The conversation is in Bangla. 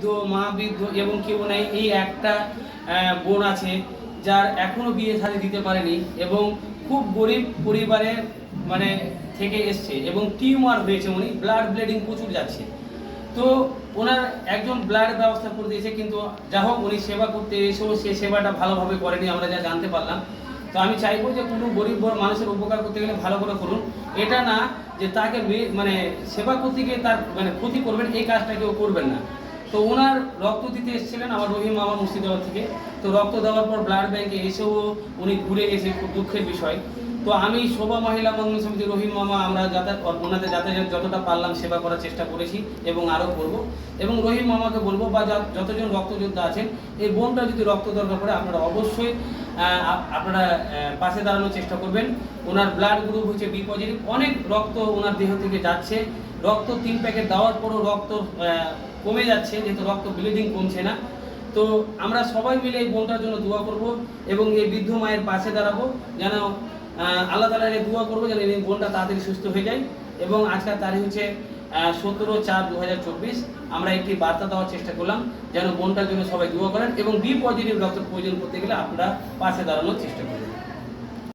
বৃদ্ধ, মা বৃদ্ধ এবং কেউ নেই, এই একটা বোন আছে যার এখনো বিয়ে শাদী দিতে পারেনি এবং খুব গরিব পরিবারের মানে থেকে এসছে এবং টিউমার হয়েছে, উনি ব্লাড ব্লিডিং প্রচুর যাচ্ছে। তো ওনার একজন ব্লাড ব্যবস্থা করে দিয়েছে, কিন্তু যা হোক উনি সেবা করতে এসেও সে সেবাটা ভালোভাবে করেনি, আমরা যা জানতে পারলাম। তো আমি চাইবো যে কোনো গরিব বড় মানুষের উপকার করতে গেলে ভালো করে করুন, এটা না যে তাকে মানে সেবা করতে গিয়ে তার মানে ক্ষতি করবেন, এই কাজটা কেউ করবেন না। তো ওনার রক্ত দিতে এসেছিলেন আমার রহিম মামা মুর্শিদাবাদ থেকে। তো রক্ত দেওয়ার পর ব্লাড ব্যাংকে এসেও উনি ঘুরে গেছে, খুব দুঃখের বিষয়। তো আমি শোভা মহিলা মঙ্গল সমিতি রহিম মামা আমরা ওনাদের যাতায়াত যতটা পারলাম সেবা করার চেষ্টা করেছি এবং আরও করব। এবং রহিম মামাকে বলবো বা যতজন রক্তযোদ্ধা আছেন, এই বোনটা যদি রক্ত দরকার পড়ে আপনারা অবশ্যই আপনারা পাশে দাঁড়ানোর চেষ্টা করবেন। ওনার ব্লাড গ্রুপ হচ্ছে বি পজিটিভ, অনেক রক্ত ওনার দেহ থেকে যাচ্ছে, রক্ত 3 প্যাকেট দেওয়ার পরও রক্ত কমে যাচ্ছে, যেহেতু রক্ত ব্লিডিং কমছে না। তো আমরা সবাই মিলে এই বোনটার জন্য দোয়া করব এবং এই বৃদ্ধ মায়ের পাশে দাঁড়াবো, যেন আল্লাহ তাআলার দোয়া করবো যেন এই বোনটা তাড়াতাড়ি সুস্থ হয়ে যায়। এবং আজকের তারিখ হচ্ছে 17/4/2024। আমরা একটি বার্তা দেওয়ার চেষ্টা করলাম যেন বোনটার জন্য সবাই দোয়া করেন এবং বি পজিটিভ রক্তের প্রয়োজন করতে গেলে আপনারা পাশে দাঁড়ানোর চেষ্টা করবেন।